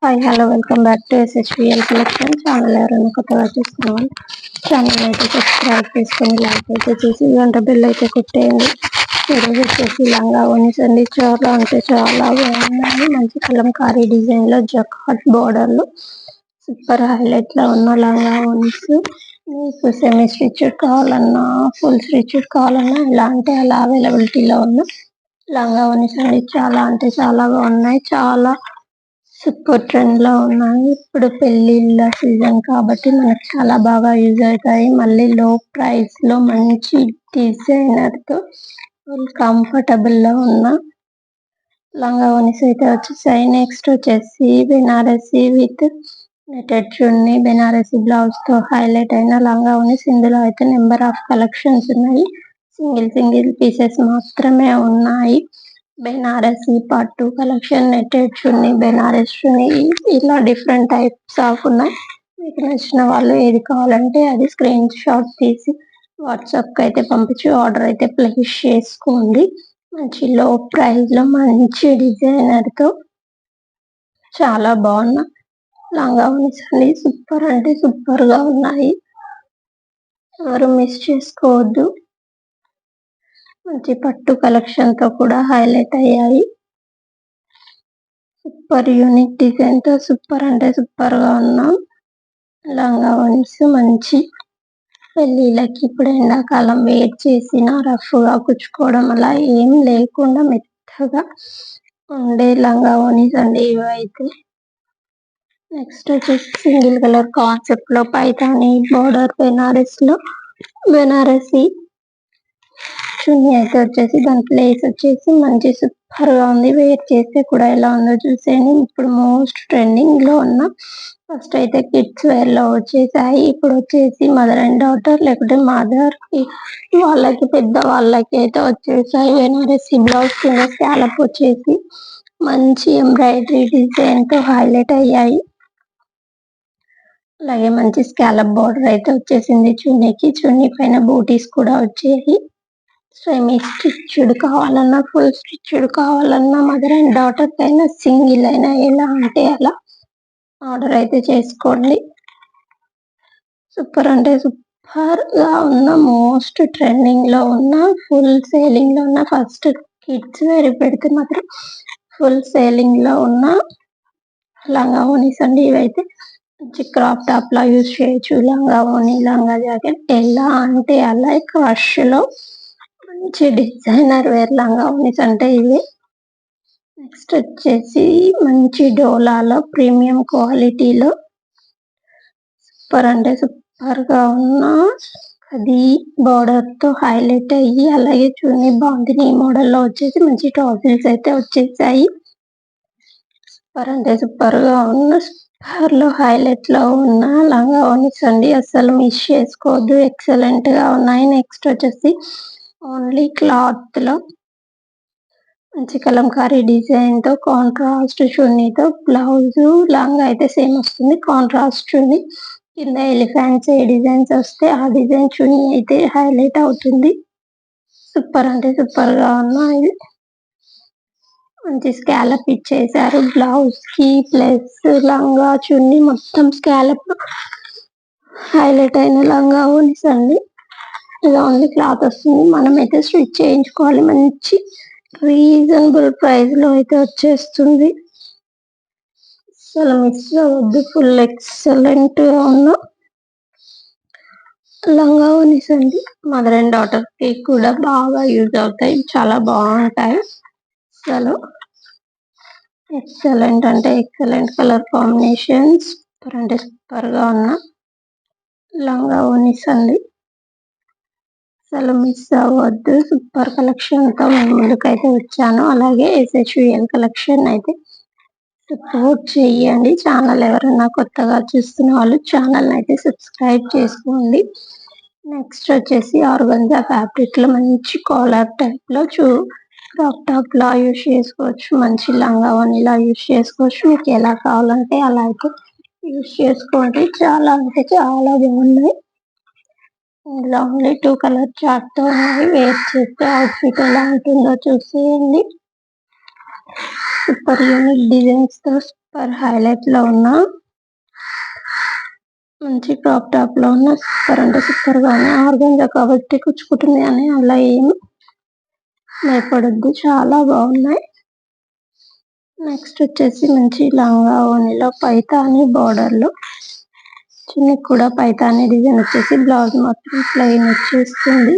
Hi hello welcome back to SHVL collection channel. ఎవరైనా కొత్తగా చూస్తున్నాం ఛానల్ అయితే సబ్స్క్రైబ్ చేసుకొని లైక్ అయితే చేసి గంట బెల్ అయితే కొట్టేయండి. ఈరోజు వచ్చేసి లంగా ఓనీస్ అండి. చాలా అంటే చాలా బాగున్నాయి. మంచి కలంకారీ డిజైన్ లో జకాట్ బోర్డర్ లో సూపర్ హైలైట్ లో ఉన్న లంగా ఓనీస్. మీకు సెమీ స్టిచ్డ్ కావాలన్నా ఫుల్ స్టిచ్డ్ కావాలన్నా ఇలా అంటే అలా అవైలబిలిటీలో ఉన్న లంగా ఓనీస్ అండి. చాలా అంటే చాలా బాగున్నాయి. చాలా సూపర్ ట్రెండ్ లో ఉన్నాయి. ఇప్పుడు పెళ్లిళ్ళ సీజన్ కాబట్టి మనకు చాలా బాగా యూజ్ అవుతాయి. మళ్ళీ లో ప్రైస్ లో మంచి డిజైనర్ తో ఫుల్ కంఫర్టబుల్ లో ఉన్న లంగా ఓనీస్ అయితే వచ్చేసాయి. నెక్స్ట్ వచ్చేసి Banarasi with netted chunni, Banarasi blouse తో హైలైట్ అయిన లంగా ఓనీస్. ఇందులో అయితే నెంబర్ ఆఫ్ కలెక్షన్స్ ఉన్నాయి. సింగిల్ పీసెస్ మాత్రమే ఉన్నాయి. బెనారసి పట్టు కలెక్షన్, నెటెడ్ చున్నీ, బెనారస్ చున్నీ ఇలా డిఫరెంట్ టైప్స్ ఆఫ్ ఉన్నాయి. మీకు నచ్చిన వాళ్ళు ఏది కావాలంటే అది స్క్రీన్ షాట్ తీసి వాట్సాప్ కి అయితే పంపించి ఆర్డర్ అయితే ప్లేస్ చేసుకోండి. మంచి లో ప్రైస్ లో మంచి డిజైనర్ తో చాలా బాగున్నా లంగా ఓనీస్ అండి. సూపర్ అంటే సూపర్ గా ఉన్నాయి. ఎవరు మిస్ చేసుకోవద్దు. మంచి పట్టు కలెక్షన్ తో కూడా హైలైట్ అయ్యాయి. సూపర్ యూనిక్ డిజైన్ తో సూపర్ అంటే సూపర్ గా ఉన్నాం లంగా ఓనీస్. మంచి పెళ్ళిళ్ళకి ఇప్పుడు ఎండాకాలం వెయిట్ చేసిన రఫ్ గా కుచ్చుకోవడం అలా ఏం లేకుండా మెత్తగా ఉండే లంగా ఓనీస్ అండి ఇవైతే. నెక్స్ట్ వచ్చేసి సింగిల్ కలర్ కాన్సెప్ట్ లో పైతాని బోర్డర్ బెనారసి చున్నీ అయితే వచ్చేసి దాని ప్లేస్ వచ్చేసి మంచి సూపర్ గా ఉంది. వేర్ చేస్తే కూడా ఎలా ఉందో చూసేయండి. ఇప్పుడు మోస్ట్ ట్రెండింగ్ లో ఉన్న ఫస్ట్ అయితే కిడ్స్ వేర్ లో వచ్చేసాయి. ఇప్పుడు వచ్చేసి మదర్ అండ్ డాటర్ లేకపోతే మదర్ కి వాళ్ళకి పెద్ద వాళ్ళకి అయితే వచ్చేసాయి. బెనారసి బ్లౌజ్ కింద స్కాలప్ వచ్చేసి మంచి ఎంబ్రాయిడరీ డిజైన్ తో హైలైట్ అయ్యాయి. అలాగే మంచి స్కాలప్ బోర్డర్ అయితే వచ్చేసింది చున్నీకి. చున్నీ పైన బూటీస్ కూడా వచ్చేసి సెమీ స్టిచ్డ్ కావాలన్నా ఫుల్ స్టిచ్డ్ కావాలన్నా మదర్ అండ్ డాటర్ పైన సింగిల్ అయినా ఎలా అంటే అలా ఆర్డర్ అయితే చేసుకోండి. సూపర్ అంటే సూపర్ గా ఉన్న మోస్ట్ ట్రెండింగ్ లో ఉన్న ఫుల్ సేలింగ్ లో ఉన్న ఫస్ట్ కిడ్స్ వేర్ పెడితే మాత్రం ఫుల్ సేలింగ్ లో ఉన్న లంగా ఓనీస్ అండి. ఇవైతే మంచి క్రాప్ టాప్ లా యూజ్ చేయొచ్చు. లంగా ఓనీ, లంగా జాకెట్ ఎలా అంటే అలా క్రష్ లో మంచి డిజైనర్ వేర్ లంగా ఓనీస్ అంటే ఇవి. నెక్స్ట్ వచ్చేసి మంచి డోలాలో ప్రీమియం క్వాలిటీలో సూపర్ అంటే సూపర్ గా ఉన్న అది బోర్డర్ తో హైలైట్ అయ్యి అలాగే చున్నీ బాందిని మోడల్ లో వచ్చేసి మంచి టాజిల్స్ అయితే వచ్చేసాయి. సూపర్ అంటే సూపర్ గా ఉన్న సూపర్ లో హైలైట్ లో ఉన్న లంగా ఓనీస్ అండి. అసలు మిస్ చేసుకోవద్దు. ఎక్సలెంట్ గా ఉన్నాయి. నెక్స్ట్ వచ్చేసి ఓన్లీ క్లాత్ లో మంచి కలంకారీ డిజైన్ తో కాంట్రాస్ట్ చున్నీతో బ్లౌజ్ లంగా అయితే సేమ్ వస్తుంది. కాంట్రాస్ట్ చున్నీ కింద ఎలిఫెంట్స్ ఏ డిజైన్స్ వస్తే ఆ డిజైన్ చున్నీ అయితే హైలైట్ అవుతుంది. సూపర్ అంటే సూపర్ గా ఉన్నాయి. మంచి స్కాలప్ ఇచ్చేసారు బ్లౌజ్ కి ప్లస్ లంగా చున్నీ మొత్తం స్కాలప్ హైలైట్ అయిన లంగా ఓనీస్ అండి. ఇలా ఓన్లీ క్లాత్ వస్తుంది. మనం అయితే స్టిచ్ చేయించుకోవాలి. మంచి రీజనబుల్ ప్రైస్ లో అయితే వచ్చేస్తుంది. అసలు మిస్ అవ్వద్దు. ఫుల్ ఎక్సలెంట్ గా ఉన్న లంగా ఓనీస్ అండి. మదర్ అండ్ డాటర్ కి కూడా బాగా యూజ్ అవుతాయి. చాలా బాగుంటాయి. అసలు ఎక్సలెంట్ అంటే ఎక్సలెంట్ కలర్ కాంబినేషన్ సూపర్ అంటే సూపర్ గా ఉన్న లంగా ఓనీస్ అండి. అసలు మిస్ అవ్వద్దు. సూపర్ కలెక్షన్ తో మేము ముందుకైతే వచ్చాను. అలాగే SHVL కలెక్షన్ అయితే సపోర్ట్ చేయండి. ఛానల్ ఎవరైనా కొత్తగా చూస్తున్న వాళ్ళు ఛానల్ అయితే సబ్స్క్రైబ్ చేసుకోండి. నెక్స్ట్ వచ్చేసి ఆర్గంజా ఫ్యాబ్రిక్ లో మంచి కాలర్ టైప్ లో క్రాప్ టాప్ లా యూజ్ చేసుకోవచ్చు. మంచి లంగా ఓనీలా యూజ్ చేసుకోవచ్చు. మీకు ఎలా కావాలంటే అలా అయితే యూజ్ చేసుకోండి. చాలా అంటే చాలా బాగున్నాయి. ఇందులో ఓన్లీ 2 కలర్ చార్ట్ తో ఉన్నాయి. వేర్ చేస్తే అవుట్ఫిట్ ఎలా ఉంటుందో చూసేయండి. సూపర్ యూనిక్ డిజైన్స్ తో సూపర్ హైలైట్ లో ఉన్న మంచి క్రాప్ టాప్ లో ఉన్న సూపర్ అంటే సూపర్ గా ఉంది. ఆర్గంజా కాబట్టి కుచ్చుకుంటుంది అని అలా ఏం భయపడొద్దు, చాలా బాగున్నాయి. నెక్స్ట్ వచ్చేసి మంచి లంగా ఓణిలో పైతాని బార్డర్ లో చున్నీకి కూడా పైతాని డిజైన్ వచ్చేసి బ్లౌజ్ మాత్రం ప్లెయిన్ వచ్చేస్తుంది.